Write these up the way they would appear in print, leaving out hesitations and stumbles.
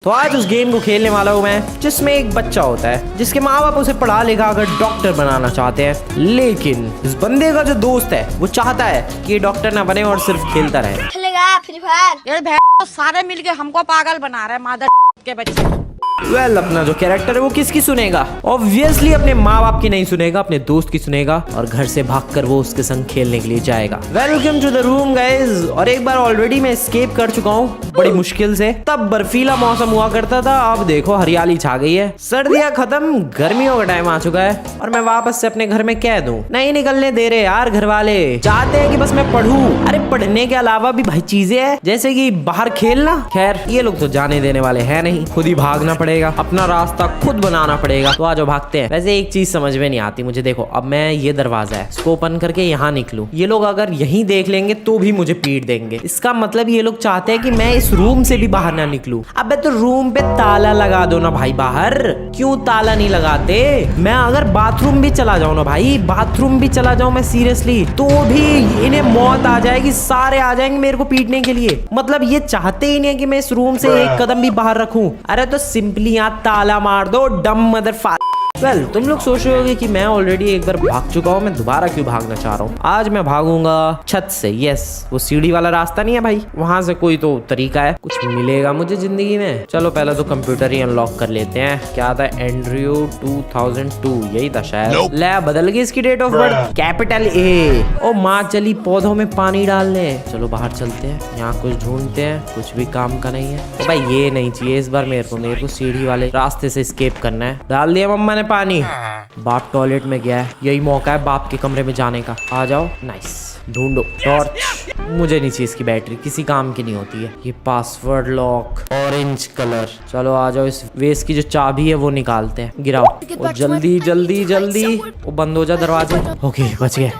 तो आज उस गेम को खेलने वाला हूँ मैं जिसमें एक बच्चा होता है जिसके माँ बाप उसे पढ़ा लिखा कर डॉक्टर बनाना चाहते हैं, लेकिन इस बंदे का जो दोस्त है वो चाहता है कि ये डॉक्टर ना बने और सिर्फ खेलता रहे। खेलेगा फ्री फायर। ये सारे मिलके हमको पागल बना रहे मादर के बच्चे। अपना जो कैरेक्टर है वो किसकी सुनेगा? ऑब्वियसली अपने माँ बाप की नहीं सुनेगा, अपने दोस्त की सुनेगा और घर से भागकर वो उसके संग खेलने के लिए जाएगा। Welcome to the room guys. और एक बार ऑलरेडी मैं एस्केप कर चुका हूँ बड़ी मुश्किल से। तब बर्फीला मौसम हुआ करता था, अब देखो हरियाली छा गई है, सर्दियाँ खत्म, गर्मियों का टाइम आ चुका है और मैं वापस से अपने घर में कह दूं नहीं निकलने दे रहे यार। घर वाले चाहते हैं कि बस मैं पढ़ूं। अरे पढ़ने के अलावा भी भाई चीजें हैं जैसे कि बाहर खेलना। खैर ये लोग तो जाने देने वाले हैं नहीं, खुद ही भागना पड़ेगा, अपना रास्ता खुद बनाना पड़ेगा। तो आज भागते हैं। वैसे एक चीज समझ में नहीं आती मुझे, देखो अब मैं ये दरवाजा है इसको ओपन करके यहाँ निकलूं, ये लोग अगर यहीं देख लेंगे तो भी मुझे पीट देंगे। इसका मतलब ये लोग चाहते हैं कि मैं इस रूम से भी बाहर ना निकलूं। अबे तो रूम पे ताला लगा दो ना भाई, बाहर क्यों ताला नहीं लगाते? मैं अगर बाथरूम भी चला जाऊं ना भाई, बाथरूम भी चला जाऊं मैं सीरियसली, तो भी इन्हें मौत आ जाएगी, सारे आ जाएंगे मेरे को पीटने के लिए। मतलब ये चाहते ही नहीं है कि मैं इस रूम से एक कदम भी बाहर रखूं। अरे तो सिंपली यहाँ ताला मार दो, डम मदर वेल तुम लोग सोच रहे होगे कि मैं ऑलरेडी एक बार भाग चुका हूँ, मैं दोबारा क्यों भागना चाह रहा हूँ। आज मैं भागूंगा छत से। यस, वो सीढ़ी वाला रास्ता नहीं है भाई, वहां से कोई तो तरीका है, कुछ मिलेगा मुझे जिंदगी में। चलो पहले तो कंप्यूटर ही अनलॉक कर लेते हैं। क्या था? एंड्रयू 2002, यही था शायद। ले बदल गई इसकी date of birth, capital A. ओ माँ चली पौधों में पानी डालने। चलो बाहर चलते हैं, यहाँ कुछ ढूंढते हैं, कुछ भी काम का नहीं है। भाई ये नहीं चाहिए इस बार मेरे को सीढ़ी वाले रास्ते से एस्केप करना है। डाल दिया मम्मा ने पानी। बाप टॉयलेट में गया है, यही मौका है बाप के कमरे में जाने का। आ जाओ। नाइस, ढूंढो टॉर्च। मुझे नहीं चाहिए इसकी बैटरी, किसी काम की नहीं होती है। ये पासवर्ड लॉक, ऑरेंज कलर। चलो आ जाओ, इस वेस की जो चाबी है वो निकालते हैं। गिराओ और जल्दी जल्दी जल्दी। वो बंद हो जा दरवाजे। ओके बच गए।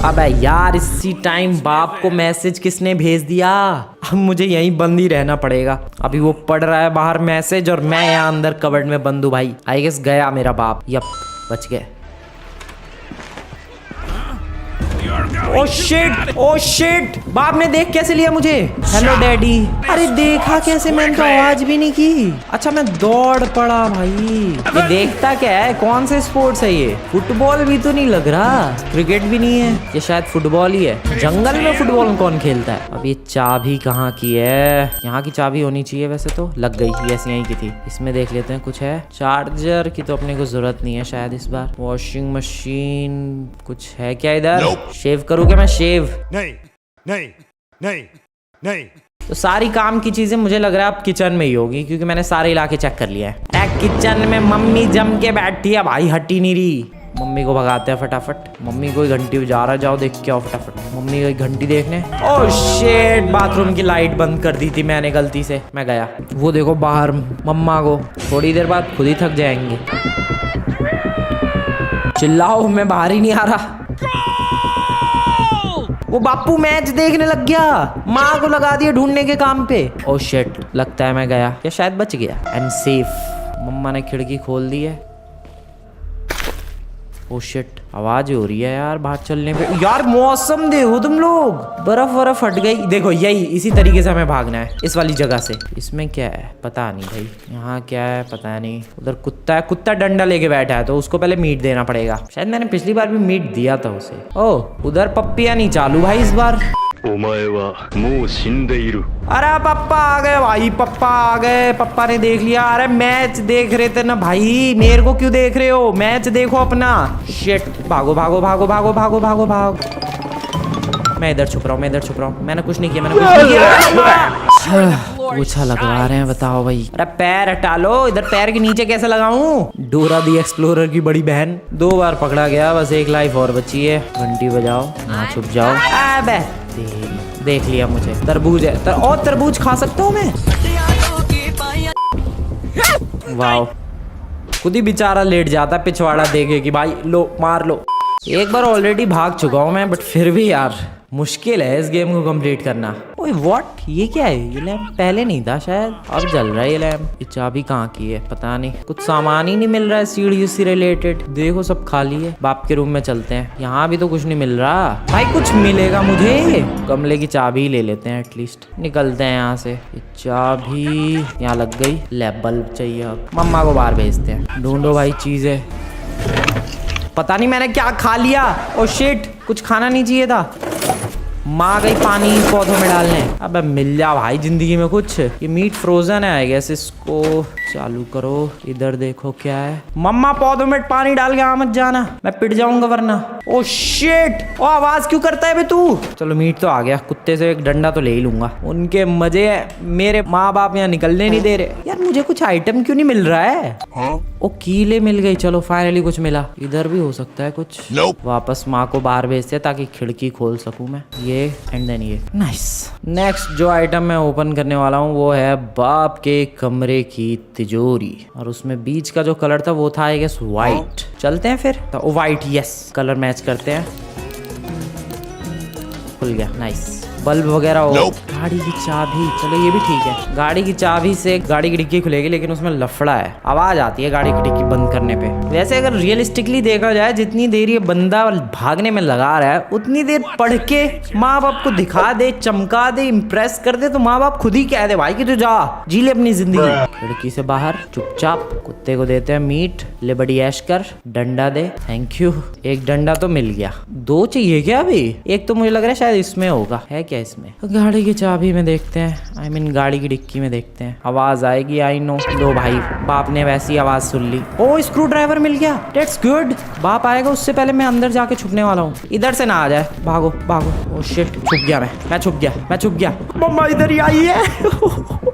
अबे यार इसी टाइम बाप को मैसेज किसने भेज दिया? अब मुझे यहीं बंद ही रहना पड़ेगा। अभी वो पढ़ रहा है बाहर मैसेज और मैं यहाँ अंदर कबर्ड में बंद हूँ भाई। आई गेस गया मेरा बाप। यप बच गए। ओ शिट, ओ शिट, बाप ने देख कैसे लिया मुझे? Hello daddy. अरे देखा कैसे? मैंने तो आवाज भी नहीं की। अच्छा मैं दौड़ पड़ा भाई। ये देखता क्या है? कौन से स्पोर्ट्स है ये? फुटबॉल भी तो नहीं लग रहा, क्रिकेट भी नहीं है, ये शायद फुटबॉल ही है। जंगल में फुटबॉल कौन खेलता है? अब ये चाबी कहाँ की है? यहाँ की चाबी होनी चाहिए वैसे तो। लग गई, यस यहीं की थी। इसमें देख लेते हैं कुछ है। चार्जर की तो अपने को जरूरत नहीं है शायद इस बार। वॉशिंग मशीन कुछ है क्या इधर? शेव करूँ क्या मैं? शेव नहीं नहीं नहीं नहीं। तो सारी काम की चीजें मुझे लग रहा है अब किचन में ही होगी, क्योंकि मैंने सारे इलाके चेक कर लिया है। किचन में मम्मी जम के बैठी है भाई, हटी नहीं रही। मम्मी को भगाते हैं फटाफट। मम्मी कोई घंटी बजा रहा है, जाओ देख के आओ फटाफट। मम्मी कोई घंटी देखने। ओह शिट, बाथरूम की लाइट बंद कर दी थी मैंने गलती से। मैं गया। वो देखो बाहर मम्मा को, थोड़ी देर बाद खुद ही थक जाएंगे। चिल्लाओ, मैं बाहर ही नहीं आ रहा। वो बापू मैच देखने लग गया, माँ को लगा दिया ढूंढने के काम पे। ओह शिट, लगता है मैं गया या शायद बच गया। I am safe. मम्मा ने खिड़की खोल दी है। ओह शिट, आवाज हो रही है यार बाहर चलने पे। यार मौसम देखो तुम लोग, बर्फ हट गई। देखो यही इसी तरीके से हमें भागना है इस वाली जगह से। इसमें क्या है पता नहीं भाई, यहाँ क्या है पता नहीं। उधर कुत्ता है, कुत्ता डंडा लेके बैठा है तो उसको पहले मीट देना पड़ेगा। शायद मैंने पिछली बार भी मीट दिया था उसे। ओह उधर पप्पिया नहीं चालू भाई इस बार। अरे पापा आ गए भाई, पापा आ गए। पापा ने देख लिया। अरे मैच देख रहे थे ना भाई, मेरे को क्यों देख रहे हो? मैच देखो अपना। शिट, भागो भागो भागो भागो भागो भागो भागो। मैं इधर छुप रहा हूँ, मैं इधर छुप रहा हूँ। मैंने कुछ नहीं किया, मैंने कुछ नहीं किया। पूछा लगवा रहे हैं, बताओ भाई। अरे पैर हटा लो, इधर पैर के नीचे कैसे लगाऊं? डोरा दी एक्सप्लोरर की बड़ी बहन। 2 बार पकड़ा गया, बस 1 लाइफ और बची है। घंटी बजाओ, यहाँ छुप जाओ। अबे देख लिया मुझे। तरबूज है, और तरबूज खा सकता हूँ मैं? वाह, खुद ही बेचारा लेट जाता पिछवाड़ा देखे कि भाई लो मार लो। एक बार ऑलरेडी भाग चुका हूँ मैं, बट फिर भी यार मुश्किल है इस गेम को कंप्लीट करना। ओए व्हाट, ये क्या है? ये लैम्प पहले नहीं था शायद, अब जल रहा है ये लैम्प। ये चाबी कहाँ की है पता नहीं, कुछ सामान ही नहीं मिल रहा है सीढ़ी से रिलेटेड। देखो सब खाली है। बाप के रूम में चलते हैं, यहाँ भी तो कुछ नहीं मिल रहा। भाई कुछ मिलेगा मुझे? कमरे की चाबी ले लेते हैं एटलीस्ट, निकलते हैं यहाँ से। ये चाबी यहाँ लग गई। लैब बल्ब चाहिए, अब मम्मा को बाहर भेजते हैं। ढूंढो भाई चीजें। पता नहीं मैंने क्या खा लिया। ओ शिट, कुछ खाना नहीं चाहिए था। माँ गई पानी पौधों में डालने। अब मिल जा भाई जिंदगी में कुछ। ये मीट फ्रोजन है आई गेस, इसको चालू करो। इधर देखो क्या है। मम्मा पौधों में पानी डाल के मत जाना, मैं पिट जाऊंगा वरना। ओ शिट, ओ आवाज क्यों करता है बे तू? चलो मीट तो आ गया, कुत्ते से एक डंडा तो ले ही लूंगा। उनके मजे है, मेरे माँ बाप यहाँ निकलने नहीं दे रहे। यार मुझे कुछ आइटम क्यों नहीं मिल रहा है? ओ कीले मिल गई, चलो फाइनली कुछ मिला। इधर भी हो सकता है कुछ। वापस माँ को बाहर भेजते ताकि खिड़की खोल सकूं मैं। ये एंड देन ये। नाइस। नेक्स्ट जो आइटम मैं ओपन करने वाला हूँ वो है बाप के कमरे की तिजोरी, और उसमें बीच का जो कलर था वो था आई गेस व्हाइट। चलते हैं फिर। तो व्हाइट, यस, कलर मैच करते हैं। खुल गया, नाइस। बल्ब वगैरह हो। गाड़ी की चाबी, चलो ये भी ठीक है। गाड़ी की चाबी से गाड़ी की डिक्की खुलेगी, लेकिन उसमें लफड़ा है, आवाज आती है गाड़ी की डिक्की बंद करने पे। वैसे अगर रियलिस्टिकली देखा जाए, जितनी देर ये बंदा भागने में लगा रहा है उतनी देर पढ़ के माँ बाप को दिखा दे, चमका दे, इम्प्रेस कर दे, तो माँ बाप खुद ही कह दे भाई कि तू जा जी ले अपनी जिंदगी। खिड़की से बाहर चुपचाप। कुत्ते को देते हैं मीट। ले बड़ी ऐश कर, डंडा दे। Thank you. एक डंडा तो मिल गया। दो चाहिए क्या अभी? एक तो मुझे लग रहा है शायद इसमें होगा। है क्या इसमें? गाड़ी की चाबी में देखते हैं, आई मीन गाड़ी की डिक्की में देखते हैं। आवाज आएगी, आई नो। लो भाई, बाप ने वैसी आवाज सुन ली। ओ स्क्रू ड्राइवर मिल गया, दैट्स गुड। बाप आएगा उससे पहले मैं अंदर जाके छुपने वाला हूँ। इधर से ना आ जाए, भागो भागो। ओ शिट, छुप गया मैं छुप गया, मैं छुप गया। मम्मा इधर ही आई है।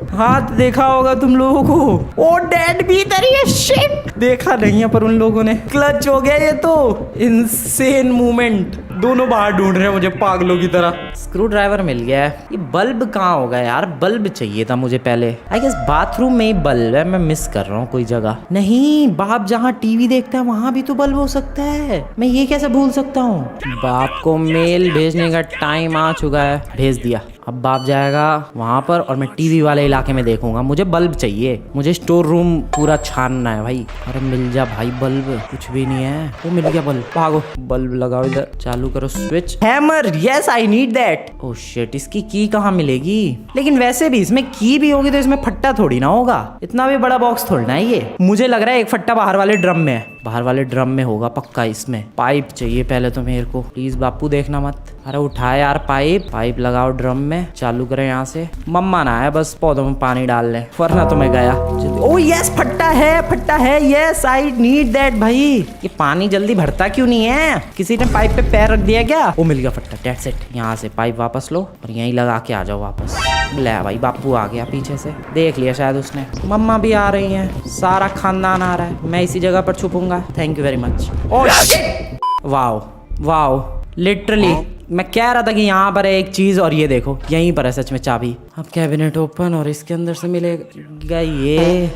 हाथ देखा होगा तुम लोगों को। ओ डैड भी इधर ही है। शिट, देखा नहीं है पर उन लोगों ने। क्लच हो गया ये तो। Insane movement. दोनों बाहर ढूंढ रहे हैं मुझे पागलों की तरह। स्क्रू ड्राइवर मिल गया है। ये बल्ब कहाँ होगा यार? बल्ब चाहिए था मुझे पहले। आई गेस बाथरूम में ही बल्ब है, मैं मिस कर रहा हूँ कोई जगह। नहीं, बाप जहाँ टीवी देखता है वहां भी तो बल्ब हो सकता है। मैं ये कैसे भूल सकता हूँ? बाप को मेल भेजने का टाइम आ चुका है, भेज दिया। अब बाप जाएगा वहां पर और मैं टीवी वाले इलाके में देखूंगा। मुझे बल्ब चाहिए, मुझे स्टोर रूम पूरा छानना है भाई। अरे मिल जा भाई बल्ब। कुछ भी नहीं है। वो मिल गया बल्ब। भागो, बल्ब लगाओ इधर। चालू करो switch. Hammer, yes I need that. Oh shit, इसकी की कहाँ मिलेगी? लेकिन वैसे भी इसमें की भी होगी तो इसमें फट्टा थोड़ी ना होगा। इतना भी बड़ा बॉक्स थोड़ी ना है ये। मुझे लग रहा है एक फट्टा बाहर वाले ड्रम में है। बाहर वाले ड्रम में होगा पक्का। इसमें पाइप चाहिए पहले तो मेरे को। प्लीज बापू देखना मत। अरे उठाए यार पाइप लगाओ ड्रम में। चालू करें यहाँ से। मम्मा ना है, बस पौधों में पानी डाल ले, वरना तो मैं गया। ओ यस, फट्टा है। Yes I need that. भाई ये पानी जल्दी भरता क्यों नहीं है? किसी ने पाइप पे पैर रख दिया क्या? वो मिल गया फट्टा, दैट्स इट। यहाँ से पाइप वापस लो और यहीं लगा के आ जाओ वापस। ले भाई, बापू आ गया पीछे से। देख लिया शायद उसने। मम्मा भी आ रही है, सारा खानदान आ रहा है। मैं इसी जगह पर छुपूंगा। Thank you very much. Oh shit, wow, literally मैं कह रहा था कि यहाँ पर है एक चीज, और ये देखो यहीं पर है सच में चाबी। अब कैबिनेट ओपन और इसके अंदर से मिलेगा ये।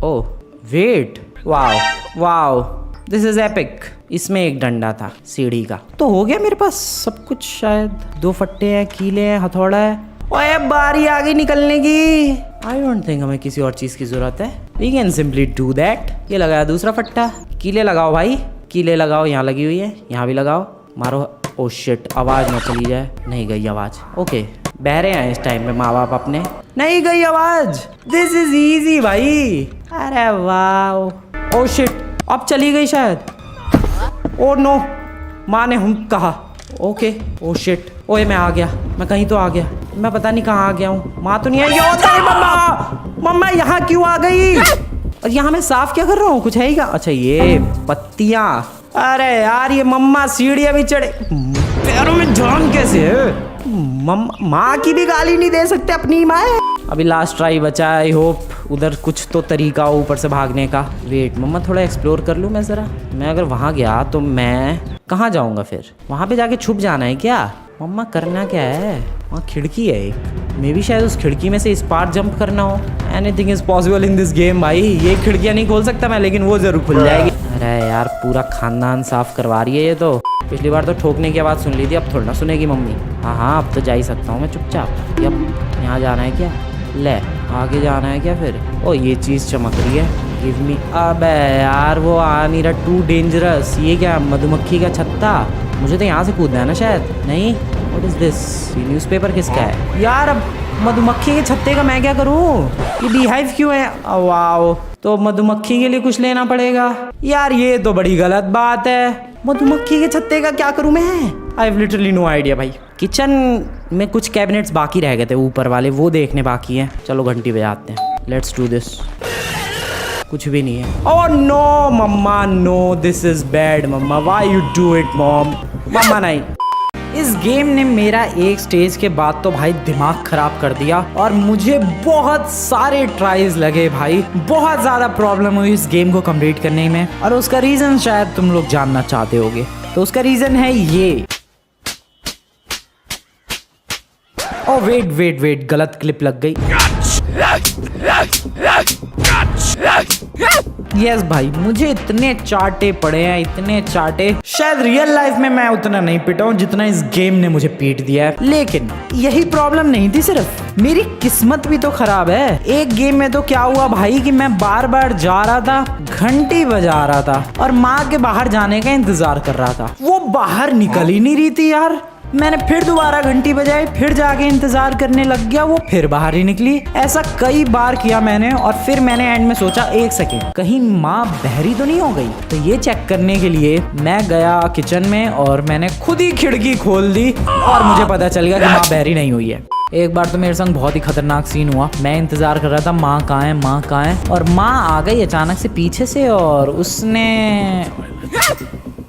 Oh wait, wow, this is epic. इसमें एक डंडा था सीढ़ी का। तो हो गया मेरे पास सब कुछ शायद। 2 फट्टे हैं, कीले हैं, हथौड़ा है। ओए बारी आ गई निकलने की। आई डोंट थिंक हमें किसी और चीज की जरूरत है। We can simply do that. ये लगाया दूसरा फट्टा। कीले लगाओ भाई, कीले लगाओ। यहाँ लगी हुई है, यहाँ भी लगाओ, मारो। ओ शिट, आवाज ना चली जाए। नहीं गई आवाज। ओके, बहरे हैं इस टाइम में माँ बाप अपने। नहीं गई आवाज। दिस इज इजी भाई। अरे वाह। ओ शिट, अब चली गई शायद। ओ नो, माँ ने हम कहा। ओके, ओ शिट, ओए मैं आ गया। मैं कहीं तो आ गया, मैं पता नहीं कहाँ आ गया हूँ। माँ तो नहीं आई। मम्मा यहाँ क्यों आ गई? और यहाँ मैं साफ क्या कर रहा हूँ? कुछ है ही क्या? अच्छा ये पत्तियाँ। अरे यार ये मम्मा सीढ़ियाँ भी चढ़े, पैरों में जान कैसे है? माँ की भी गाली नहीं दे सकते अपनी माँ। अभी लास्ट ट्राई बचा है। आई होप उधर कुछ तो तरीका हो ऊपर से भागने का। वेट, मम्मा थोड़ा एक्सप्लोर कर लूँ मैं ज़रा। मैं अगर वहाँ गया तो मैं कहाँ जाऊँगा फिर? वहाँ पे जाके छुप जाना है क्या? मम्मा करना क्या है? वहाँ खिड़की है एक, मे बी शायद उस खिड़की में से इस पार जंप करना हो। Anything is possible in this game भाई। ये खिड़कियाँ नहीं खोल सकता मैं, लेकिन वो जरूर खुल जाएगी। अरे यार पूरा खानदान साफ करवा रही है ये तो। पिछली बार तो ठोकने की आवाज़ सुन ली थी, अब थोड़ा ना सुनेगी मम्मी। हाँ हाँ अब तो जा ही सकता हूँ मैं चुपचाप। यप यहाँ जाना है क्या? ले आगे जाना है क्या फिर? ओ ये चीज़ चमक रही है, गिव मी। अबे यार वो आ नहीं रहा, टू डेंजरस। ये क्या मधुमक्खी का छत्ता? मुझे तो यहाँ से कूदना है ना शायद। नहीं, व्हाट इज दिस? ये न्यूज़पेपर किसका है यार? अब मधुमक्खी के छत्ते का मैं क्या करूँ? ये बीहाइव क्यों है? वाओ, तो मधुमक्खी के लिए कुछ लेना पड़ेगा यार। ये तो बड़ी गलत बात है। मधुमक्खी के छत्ते का क्या करूँ मैं? I have literally no idea भाई। किचन में कुछ कैबिनेट्स बाकी रह गए थे ऊपर वाले, वो देखने बाकी हैं। चलो घंटी बजाते हैं, लेट्स डू दिस। कुछ भी नहीं है। Oh no mamma, no this is bad mamma, why you do it mom? Mamma नहीं। इस गेम ने मेरा एक स्टेज के बाद तो भाई दिमाग खराब कर दिया और मुझे बहुत सारे ट्राइज लगे भाई। बहुत ज़्यादा प्रॉब्लम हुई इस गेम को कंप्लीट करने में, और उसका रीज़न शायद तुम लोग जानना चाहते होगे। तो उसका रीज़न है ये। ओ वेट, गलत क्लिप लग गई। यस भाई, मुझे इतने चाटे पड़े हैं, इतने चाटे। शायद रियल लाइफ में मैं उतना नहीं पिटा हूँ जितना इस गेम ने मुझे पीट दिया है। लेकिन यही प्रॉब्लम नहीं थी, सिर्फ मेरी किस्मत भी तो खराब है। एक गेम में तो क्या हुआ भाई कि मैं बार बार जा रहा था, घंटी बजा रहा था और माँ के बाहर जाने का इंतजार कर रहा था। वो बाहर निकल ही नहीं रही थी यार। मैंने फिर दोबारा घंटी बजाई, फिर जाके इंतजार करने लग गया, वो फिर बाहर ही निकली। ऐसा कई बार किया मैंने, और फिर मैंने एंड में सोचा एक सेकेंड, कहीं माँ बहरी तो नहीं हो गई। तो ये चेक करने के लिए मैं गया किचन में और मैंने खुद ही खिड़की खोल दी और मुझे पता चल गया कि माँ बहरी नहीं हुई है। एक बार तो मेरे संग बहुत ही खतरनाक सीन हुआ। मैं इंतजार कर रहा था माँ कहाँ है, माँ कहाँ है, और माँ आ गई अचानक से पीछे से और उसने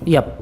यप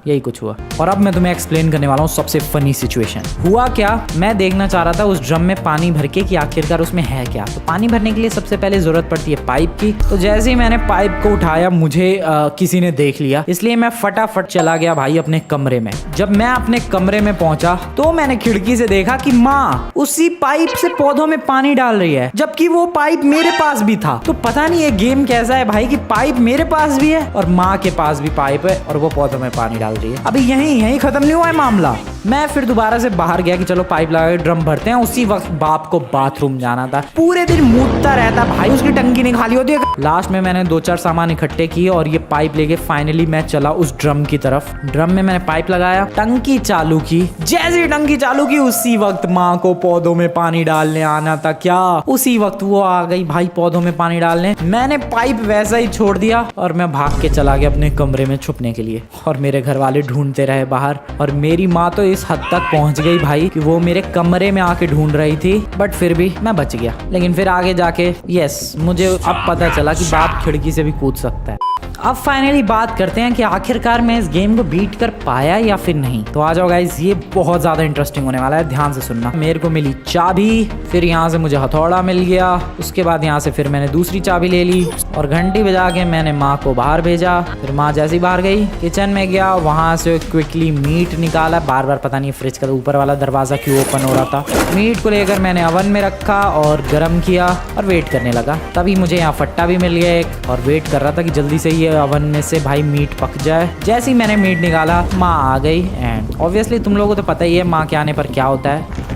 यही कुछ हुआ। और अब मैं तुम्हें एक्सप्लेन करने वाला हूँ सबसे फनी सिचुएशन। हुआ क्या, मैं देखना चाह रहा था उस ड्रम में पानी भर के कि आखिरकार उसमें है क्या। तो पानी भरने के लिए सबसे पहले जरूरत पड़ती है पाइप की। तो जैसे ही मैंने पाइप को उठाया मुझे किसी ने देख लिया, इसलिए मैं फटाफट चला गया भाई अपने कमरे में। जब मैं अपने कमरे में पहुंचा तो मैंने खिड़की से देखा कि माँ उसी पाइप से पौधों में पानी डाल रही है, जबकि वो पाइप मेरे पास भी था। तो पता नहीं ये गेम कैसा है भाई कि पाइप मेरे पास भी है और माँ के पास भी पाइप है और वो पौधों में पानी डाल रही है। अभी यही खत्म नहीं हुआ है मामला। मैं फिर दोबारा से बाहर गया कि चलो पाइप लगा के ड्रम भरते हैं। उसी वक्त बाप को बाथरूम जाना था, पूरे दिन मूतता रहता भाई, उसकी टंकी नहीं खाली होती है। लास्ट में मैंने 2-4 सामान इकट्ठे किए और ये पाइप लेके फाइनली मैं चला उस ड्रम की तरफ। ड्रम में मैंने पाइप लगाया, टंकी चालू की। जैसे टंकी चालू की उसी वक्त माँ को पौधों में पानी डालने आना था। क्या उसी वक्त वो आ गई भाई पौधों में पानी डालने। मैंने पाइप वैसा ही छोड़ दिया और मैं भाग के चला गया अपने कमरे में छुपने के लिए। और मेरे घर वाले ढूंढते रहे बाहर, और मेरी माँ तो इस हद तक पहुंच गई भाई कि वो मेरे कमरे में आके ढूंढ रही थी, बट फिर भी मैं बच गया। लेकिन फिर आगे जाके मुझे अब पता चला कि बाप खिड़की से भी कूद सकता है। अब फाइनली बात करते हैं कि आखिरकार मैं इस गेम को बीट कर पाया या फिर नहीं। तो आ जाओ गाइस, ये बहुत ज्यादा इंटरेस्टिंग होने वाला है, ध्यान से सुनना। मेरे को मिली चाबी, फिर यहाँ से मुझे हथौड़ा मिल गया, उसके बाद यहाँ से फिर मैंने दूसरी चाबी ले ली और घंटी बजा के मैंने माँ को बाहर भेजा। फिर माँ जैसे ही बाहर गई, किचन में गया, वहां से क्विकली मीट निकाला। बार बार पता नहीं फ्रिज का ऊपर वाला दरवाजा क्यों ओपन हो रहा था। मीट को लेकर मैंने ओवन में रखा और गर्म किया और वेट करने लगा। तभी मुझे यहाँ फट्टा भी मिल गया एक, और वेट कर रहा था कि जल्दी से ये ओवन में से भाई मीट पक जाए। जैसे ही मैंने मीट निकाला माँ आ गई, एंड ऑब्वियसली तुम लोगों को तो पता ही है माँ के आने पर क्या होता है।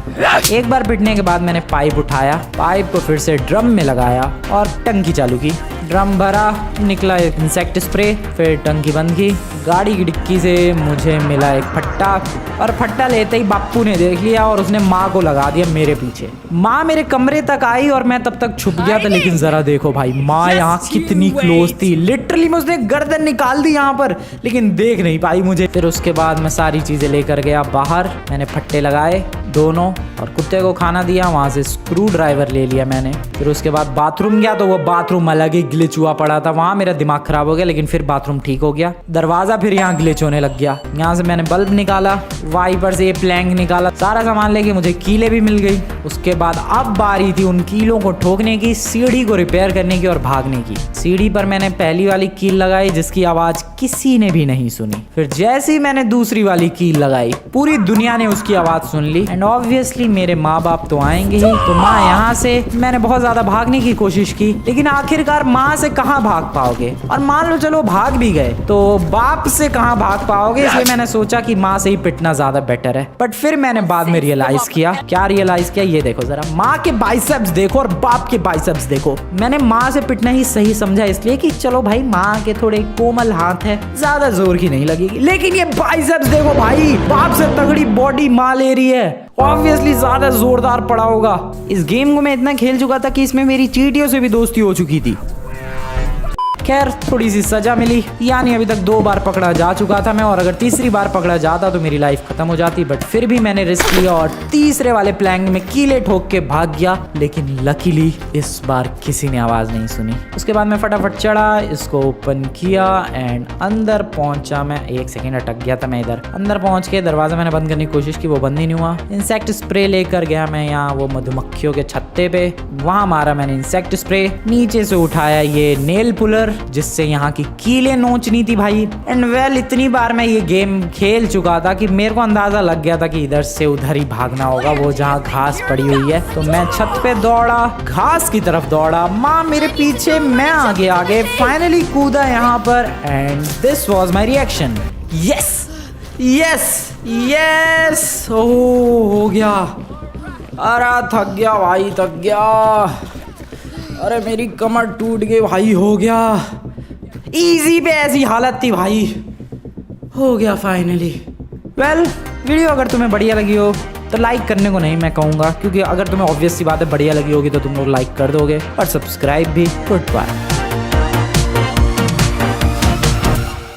एक बार पिटने के बाद मैंने पाइप उठाया, पाइप को फिर से ड्रम में लगाया और टंकी चालू की। ड्रम भरा, निकला एक इंसेक्ट स्प्रे, फिर टंकी बंद की। गाड़ी की डिक्की से मुझे मिला एक फट्टा, और फट्टा लेते ही बाप्पू ने देख लिया और उसने माँ को लगा दिया मेरे पीछे। माँ मेरे कमरे तक आई और मैं तब तक छुप गया था। लेकिन जरा देखो भाई माँ यहाँ कितनी क्लोज थी, लिटरली मैं उसने गर्दन निकाल दी यहाँ पर, लेकिन देख नहीं पाई मुझे। फिर उसके बाद मैं सारी चीजें लेकर गया बाहर, मैंने फट्टे लगाए दोनों और कुत्ते को खाना दिया। वहां से स्क्रू ड्राइवर ले लिया मैंने। फिर उसके बाद बाथरूम गया तो वो बाथरूम अलग ही ग्लिच हुआ पड़ा था, वहां मेरा दिमाग खराब हो गया, लेकिन फिर बाथरूम ठीक हो गया। दरवाजा फिर यहाँ ग्लिच होने लग गया। यहाँ से मैंने बल्ब निकाला, वाइपर से ये प्लैंक निकाला, सारा सामान लेके मुझे कीलें भी मिल गई। उसके बाद अब बारी थी उन कीलों को ठोकने की, सीढ़ी को रिपेयर करने की और भागने की। सीढ़ी पर मैंने पहली वाली कील लगाई जिसकी आवाज किसी ने भी नहीं सुनी। फिर जैसे ही मैंने दूसरी वाली कील लगाई पूरी दुनिया ने उसकी आवाज सुन ली। एंड ऑब्वियसली मेरे माँ बाप तो आएंगे ही। तो माँ यहाँ से मैंने बहुत ज्यादा भागने की कोशिश की, लेकिन आखिरकार माँ से कहाँ भाग पाओगे, और मान लो चलो भाग भी गए तो बाप से कहाँ भाग पाओगे। इसलिए मैंने सोचा कि माँ से ही पिटना ज्यादा बेटर है। बट फिर मैंने बाद में रियलाइज किया, क्या रियलाइज किया, ये देखो जरा, माँ के बाइसेप्स देखो और बाप के बाइसेप्स देखो। मैंने माँ से पिटना ही सही समझा, इसलिए कि चलो भाई माँ के थोड़े कोमल हाथ है, ज्यादा जोर की नहीं लगेगी। लेकिन ये बाइसेप्स देखो भाई, बाप से तगड़ी बॉडी माँ ले रही है, ऑब्वियसली ज्यादा जोरदार पड़ा होगा। इस गेम को मैं इतना खेल चुका था कि इसमें मेरी चींटियों से भी दोस्ती हो चुकी थी। खैर थोड़ी सी सजा मिली, यानी अभी तक 2 बार पकड़ा जा चुका था मैं, और अगर तीसरी बार पकड़ा जाता तो मेरी लाइफ खत्म हो जाती। बट फिर भी मैंने रिस्क लिया और तीसरे वाले प्लैंक में कीले ठोक के भाग गया। लेकिन लकीली इस बार किसी ने आवाज नहीं सुनी। उसके बाद मैं फटाफट चढ़ा, इसको ओपन किया एंड अंदर पहुंचा। मैं 1 सेकेंड अटक गया था मैं इधर। अंदर पहुंच के दरवाजा मैंने बंद करने की कोशिश की, वो बंद ही नहीं हुआ। इंसेक्ट स्प्रे लेकर गया मैं यहाँ वो मधुमक्खियों के छत्ते पे, वहां मारा मैंने इंसेक्ट स्प्रे। नीचे से उठाया ये नेल पुलर जिससे यहाँ की कीलें नोचनी थी भाई। एंड वेल इतनी बार मैं ये गेम खेल चुका था कि मेरे को अंदाजा लग गया था कि इधर से उधर ही भागना होगा, वो जहाँ घास पड़ी हुई है। तो मैं छत पे दौड़ा, घास की तरफ दौड़ा, माँ मेरे पीछे, मैं आगे फाइनली कूदा यहाँ पर। And this was my reaction. Yes yes yes, हो गया। अरे थक गया भाई, थक गया। अरे मेरी कमर टूट गई भाई, हो गया। इजी पे ऐसी हालत थी भाई, हो गया फाइनली। वेल वीडियो अगर तुम्हें बढ़िया लगी हो तो लाइक करने को नहीं मैं कहूँगा, क्योंकि अगर तुम्हें ऑब्वियस सी बात है बढ़िया लगी होगी तो तुम लोग लाइक कर दोगे, और सब्सक्राइब भी। Good bye.